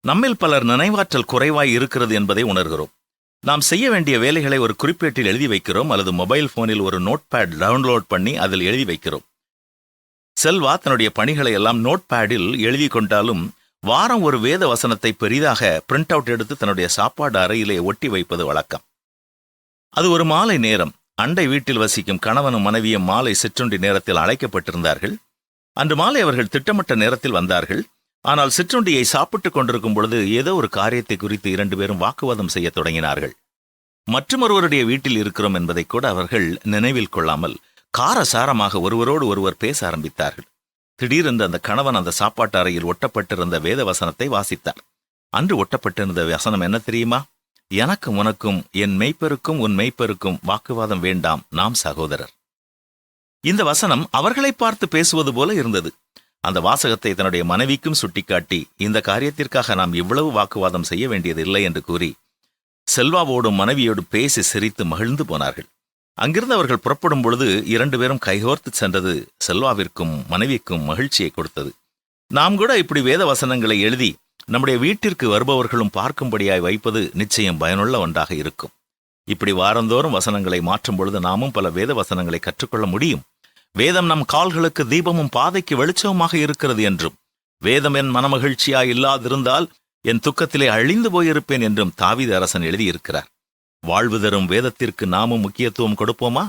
நம்மில் பலர் நினைவாற்றல் குறைவாய் இருக்கிறது என்பதை உணர்கிறோம். நாம் செய்ய வேண்டிய வேலைகளை ஒரு குறிப்பேட்டில் எழுதி வைக்கிறோம் அல்லது மொபைல் போனில் ஒரு நோட்பேட் டவுன்லோட் பண்ணி அதில் எழுதி வைக்கிறோம். செல்வா தன்னுடைய பணிகளை எல்லாம் நோட்பேடில் எழுதி கொண்டாலும் வாரம் ஒரு வேத வசனத்தை பெரிதாக பிரிண்ட் அவுட் எடுத்து தன்னுடைய சாப்பாடு அறையிலே ஒட்டி வைப்பது வழக்கம். அது ஒரு மாலை நேரம். அண்டை வீட்டில் வசிக்கும் கணவனும் மனைவியும் மாலை சிற்றுண்டி நேரத்தில் அழைக்கப்பட்டிருந்தார்கள். அன்று மாலை அவர்கள் திட்டமிட்ட நேரத்தில் வந்தார்கள். ஆனால் சிற்றுண்டியை சாப்பிட்டுக் கொண்டிருக்கும் பொழுது ஏதோ ஒரு காரியத்தை குறித்து 2 பேரும் வாக்குவாதம் செய்ய தொடங்கினார்கள். மற்றொருவருடைய வீட்டில் இருக்கிறோம் என்பதை கூட அவர்கள் நினைவில் கொள்ளாமல் காரசாரமாக ஒருவரோடு ஒருவர் பேச ஆரம்பித்தார்கள். திடீரென்று அந்த கணவன் அந்த சாப்பாட்டு அறையில் ஒட்டப்பட்டிருந்த வேத வசனத்தை வாசித்தார். அன்று ஒட்டப்பட்டிருந்த வசனம் என்ன தெரியுமா? எனக்கும் உனக்கும், என் மெய்ப்பெருக்கும் உன் மெய்ப்பெருக்கும் வாக்குவாதம் வேண்டாம், நாம் சகோதரர். இந்த வசனம் அவர்களை பார்த்து பேசுவது போல இருந்தது. அந்த வாசகத்தை தன்னுடைய மனைவிக்கும் சுட்டிக்காட்டி, இந்த காரியத்திற்காக நாம் இவ்வளவு வாக்குவாதம் செய்ய வேண்டியதில்லை என்று கூறி செல்வாவோடும் மனைவியோடும் பேசி சிரித்து மகிழ்ந்து போனார்கள். அங்கிருந்து அவர்கள் புறப்படும் பொழுது 2 பேரும் கைகோர்த்து சென்றது செல்வாவிற்கும் மனைவிக்கும் மகிழ்ச்சியை கொடுத்தது. நாம் கூட இப்படி வேத வசனங்களை எழுதி நம்முடைய வீட்டிற்கு வருபவர்களும் பார்க்கும்படியாய் வைப்பது நிச்சயம் பயனுள்ள ஒன்றாக இருக்கும். இப்படி வாரந்தோறும் வசனங்களை மாற்றும் பொழுது நாமும் பல வேத வசனங்களை கற்றுக்கொள்ள முடியும். வேதம் நம் கால்களுக்கு தீபமும் பாதைக்கு வெளிச்சமுமாக இருக்கிறது என்றும், வேதம் என் மனமகிழ்ச்சியாய் இல்லாதிருந்தால் என் துக்கத்திலே அழிந்து போயிருப்பேன் என்றும் தாவீது அரசன் எழுதியிருக்கிறார். வாழ்வு தரும் வேதத்திற்கு நாமும் முக்கியத்துவம் கொடுப்போமா?